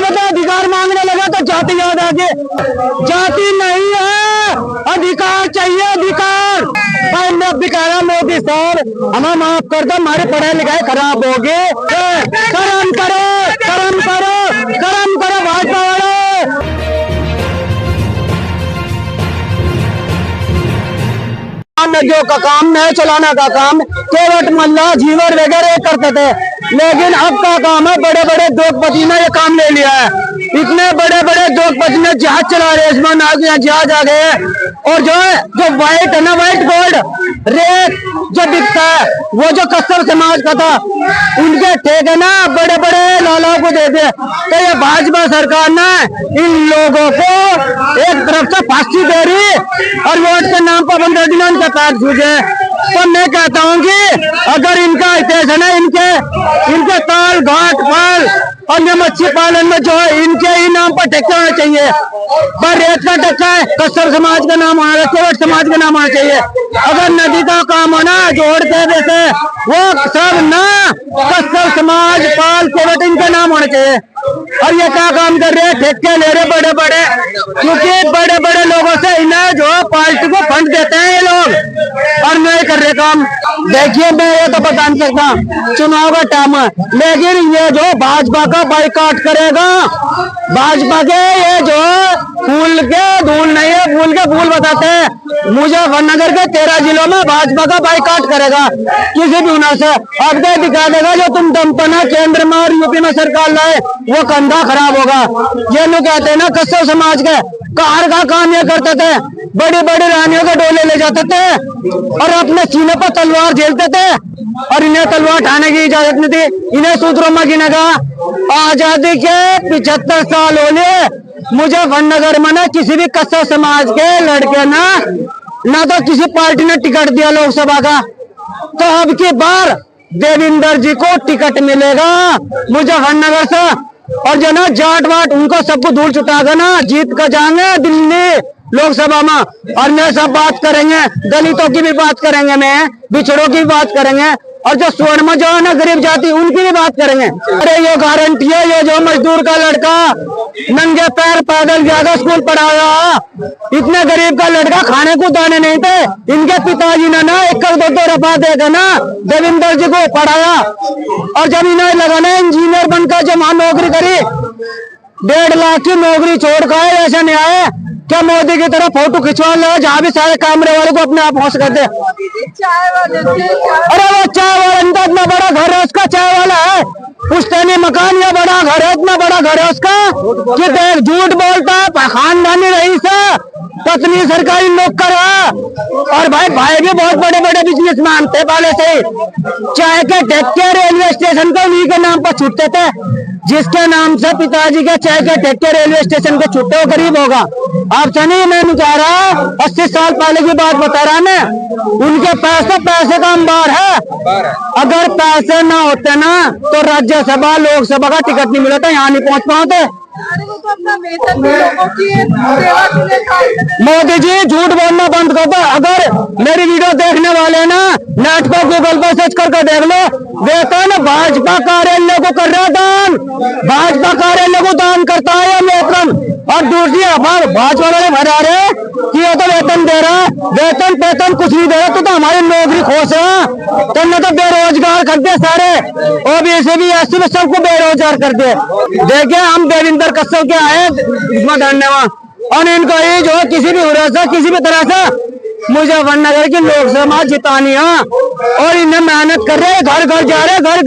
पता अधिकार मांगने लगा तो जाति याद आ गई। जाति नहीं है, अधिकार चाहिए, अधिकार। भाई मैं अब भी कह रहा हूँ मोदी सर हमें माफ कर दो, हमारे पढ़ाई लिखाई खराब हो गए। कर्म करो, कर्म करो, कर्म करो भाजपा वाले। नदियों का काम नए चलाना का काम केवट मल्ला जीवर वगैरह करते थे, लेकिन अब का काम है बड़े बड़े उद्योगपति ने ये काम ले लिया है। इतने बड़े बड़े उद्योगपति ने जहाज चला रहे, इसमें जहाज आ गए। और जो व्हाइट है ना, व्हाइट गोल्ड रेत जो दिखता है वो जो कस्तर समाज का था उनके ठेके ना बड़े बड़े लालाओं को दे दे। तो ये भाजपा सरकार ना इन लोगों को एक तरफ से फांसी दे रही और वोट के नाम पर 15 दिनों उनके पैर छूटे। तो मैं कहता हूँ कि अगर इनका हितेश है ना, इनके ताल घाट पाल और ये मच्छी पालन में जो है इनके ही नाम पर ठेके होना चाहिए। पर रेत का ठेका है कस्तर समाज का नाम होना, केवट समाज का नाम होना चाहिए। अगर नदी का काम होना जोड़ते जैसे वो सब ना कस्तर समाज पाल केवट इनका नाम होना चाहिए। और ये क्या काम कर रहे हैं, ठेके ले रहे बड़े बड़े, क्योंकि बड़े बड़े लोगों से इन्हें जो पार्टी को फंड देते हैं ये लोग और नहीं कर रहे काम। देखिए मैं ये तो बता नहीं सकता चुनाव का टाइम है, लेकिन ये जो भाजपा का बाइकआउट करेगा, भाजपा के ये जो फूल के धूल नहीं है, फूल के फूल बताते हैं। मुजफ्फरनगर के 13 जिलों में भाजपा का बाइकआउट करेगा किसी भी हुनर से। अब तो दिखा देगा जो तुम दमपना केंद्र में और यूपी में सरकार लाए वो कंधा खराब होगा। ये लोग कहते हैं ना कस्तर समाज के कार का काम ये करते थे, बड़ी बड़ी रानियों के डोले ले जाते थे और अपने सीने पर तलवार झेलते थे और इन्हें तलवार उठाने की इजाजत नहीं थी। इन्हें सूत्रों में गिना का आजादी के 75 साल हो गए। मुजफ्फरनगर में ना किसी भी कस्तर समाज के लड़के ना तो किसी पार्टी ने टिकट दिया लोकसभा का, तो अब की बार देवेंद्र जी को टिकट मिलेगा मुजफ्फरनगर से। और जो ना जाट वाट उनको सबको धूल छुटा ना जीत कर जाएंगे दिल्ली लोकसभा में। और मैं सब बात करेंगे, दलितों की भी बात करेंगे, मैं बिछड़ों की भी बात करेंगे और जो स्वर्ण में जो है ना गरीब जाति उनकी भी बात करेंगे। अरे ये गारंटी है, ये जो मजदूर का लड़का नंगे पैर पैदल जाकर स्कूल पढ़ाया, इतने गरीब का लड़का खाने को दाने नहीं थे, इनके पिताजी ने ना 1-2 रुपया देकर ना देवेंद्र जी को पढ़ाया। और जब इन्हें लगा ना इंजीनियर बनकर जब वहां नौकरी करी, 1.5 लाख की नौकरी छोड़ कर ऐसा नहीं आए क्या मोदी की तरह फोटो खिंचवा लो जहाँ भी सारे कैमरे वाले को अपने आप होश कर दे। अरे वो चाय वाला इतना बड़ा घर है उसका, चाय वाला है पुश्तैनी मकान, या बड़ा घर है, इतना बड़ा घर है उसका कि देख झूठ बोलता है, खानदानी रईस है, पत्नी सरकारी नौकर है और भाई भी बहुत बड़े बड़े बिजनेसमैन थे पहले से ही। चाय के ठेके रेलवे स्टेशन को उन्हीं के नाम पर छूटते थे, जिसके नाम से पिताजी के चाय के ठेके रेलवे स्टेशन के छूटे वो गरीब होगा। आप नहीं मैं कह रहा 80 साल पहले की बात बता रहा मैं, उनके पैसे का अंबार है। अगर पैसे ना होते ना तो राज्यसभा लोकसभा का टिकट नहीं मिला था, यहाँ नहीं पहुँच पाते। मोदी जी झूठ बोलना बंद कर दो। अगर मेरी वीडियो देखने वाले ना नेट पर गूगल पर सर्च करके देख लो, वेतन भाजपा कार्यालय को कर रहा है दान, भाजपा कार्यालय को दान करता है वेतन। और दूसरी भाजपा वाले भरा रहे कि ये तो वेतन दे रहा है, वेतन कुछ नहीं दे रहा, तो हमारी नौकरी खोस है। तुमने तो बेरोजगार कर दिया सारे, ओबीसी भी एससी में सबको बेरोजगार कर दिया। देखिए हम देवेंद्र कस्तर के आए इसमें धन्यवाद, और इनको ये जो किसी भी किसी भी तरह से मुजफ्फरनगर की लोकसभा जितानी है और इन्हें मेहनत कर रहे हैं, घर घर जा रहे, घर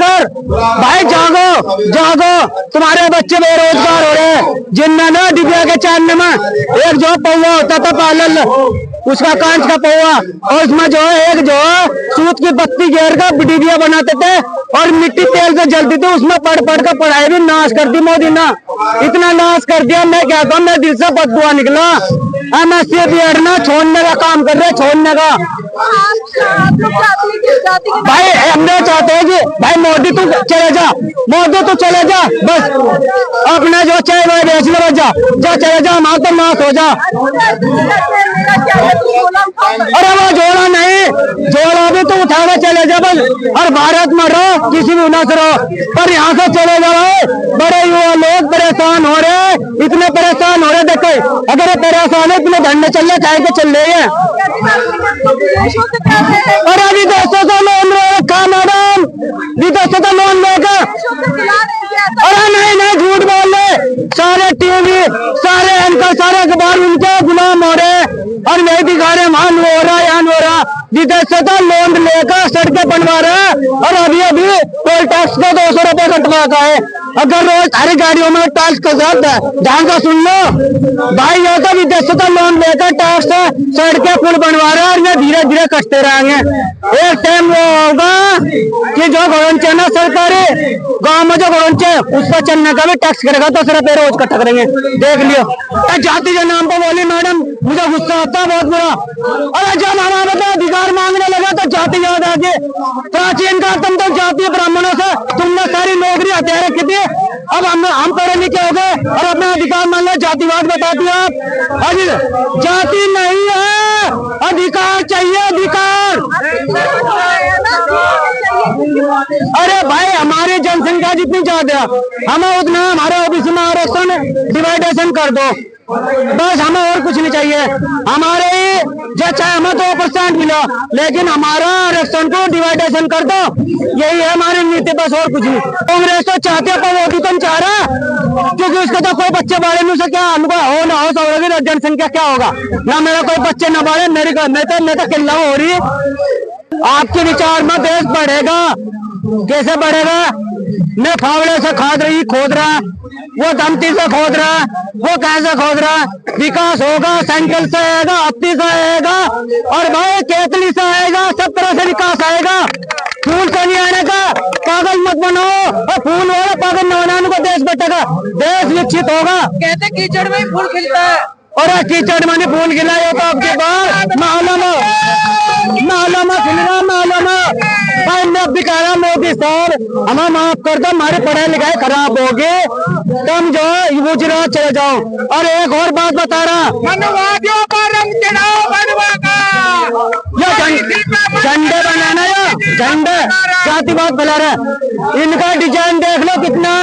भाई जागो, तुम्हारे बच्चे बेरोजगार हो रहे हैं। जिनमें ना डिबिया के चांदने में एक जो पौवा होता था पहले उसका कांच का पौवा, और उसमें जो है एक जो है सूत की बत्ती घेर का डिबिया बनाते थे और मिट्टी तेल से जलती थी, उसमें पढ़ कर पढ़ाई भी नाश कर दी मोदी ने, इतना नाश कर दिया। मैं कहता हूँ मैं दिल से बददुआ निकला। MSc BEd ना छोड़ने का काम कर रहे, छोड़ने का। भाई हमने चाहते हैं कि भाई मोदी तू चले जा, बस अपने जो चाय वो बेच ले, बस जा चले जा, माँ तो मात हो जा। अरे वो जोड़ा भी तो उठावे चले जा बस, और भारत में रहो, किसी भी हुनर से रहो, पर यहाँ से चले जाओ। बड़े युवा लोग परेशान हो चाह के चल रही है। और अभी 200 का लोन रखा मैडम, भी 200 का लोन लेकर, अरे नहीं झूठ बोल रहे, सारे टीवी सारे एंकर सारे अखबार उनके गुलाम हो रहे और नहीं दिखा रहे वहां हो रहा यहाँ हो रहा। विदेश से तो लोन लेकर सड़कें बनवा रहा है और अभी टोल टैक्स का 200 रुपए कटवा का है। अगर रोज हरी गाड़ियों में टैक्स का साथ है, ध्यान का सुन लो भाई, ये तो विदेश से तो लोन लेकर टैक्स सड़कें पुल बनवा रहा है और ये धीरे धीरे कटते रहेंगे। एक टाइम वो होगा कि जो घोड़े ना सरकारी गाँव में जो घोड़े उस पर चलने का भी टैक्स करेगा तो सिर्फ रोज इकट्ठा करेंगे। देख लियो जाति के नाम पर बोली मैडम, मुझे गुस्सा आता है बहुत बुरा। और जब हमारे तो अधिकार मांगने लगा तो जाति याद आ गई। प्राचीन काल तुम तो जातीय ब्राह्मणों से तुमने सारी नौकरी हथियार रखी थी, अब हम पढ़े लिखे हो गए और अपना अधिकार मान लो, जातिवाद बता दिया आप। अभी जाति नहीं है, अधिकार चाहिए, अधिकार। अरे भाई हमारी जनसंख्या जितनी ज्यादा हमें उतना हमारे ओबीसी में आरक्षण डिवाइडेशन कर दो, बस हमें और कुछ नहीं चाहिए। हमारे जो चाहे हमें 2% मिला, लेकिन हमारा आरक्षण को डिवाइडेशन कर दो, यही है हमारी नीति, बस और कुछ नहीं। कांग्रेस तो चाहते पर मोदी तो चाह रहा, क्योंकि उसका तो कोई बच्चे बाढ़े नहीं सके, हो ना हो सौ जनसंख्या क्या होगा ना, मेरा कोई बच्चे न बाढ़े, मेरी तो किल्ला हो रही। आपके विचार में देश बढ़ेगा, कैसे बढ़ेगा? मैं फावड़े से खोद रहा, वो दमती से खोद रहा, वो कैसे खोद रहा? विकास होगा साइकिल से आएगा, हत्ती से आएगा और भाई केतली से आएगा, सब तरह से विकास आएगा। फूल से नहीं आने का, पागल मत बनो, और फूल होगा पागल न बनाने को देश बटेगा, देश विकसित होगा। कहते कीचड़ में ही फूल खिलता है, और कीचड़ में फूल खिलाया तो आपके बाद मैं भी कह रहा मोदी सर हमें माफ कर दो, हमारे पढ़ाई लिखाई खराब होगी, तुम जो गुजरात चले जाओ। और एक और बात बता रहा, मनवादियों का रंग चढ़ाओ बनवा का, झंडे बनाना या झंडे जातिवाद फैला रहे, इनका डिजाइन देख लो कितना,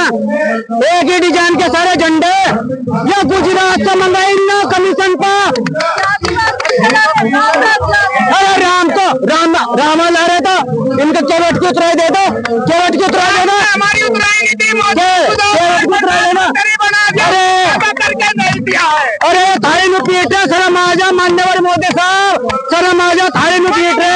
एक ही डिजाइन के सारे झंडे, या गुजरात से मंगाई ना कमीशन पर। अरे राम ला रहे तो इनके केवट की उतराई दे दो, केवट की उतराई देना, हमारी उतराई नहीं थी, अरे थाली में पीट रहे, शर्म आ जा मानने वाले मोदी साहब, शर्म आ जा, थाली में पीट रहे।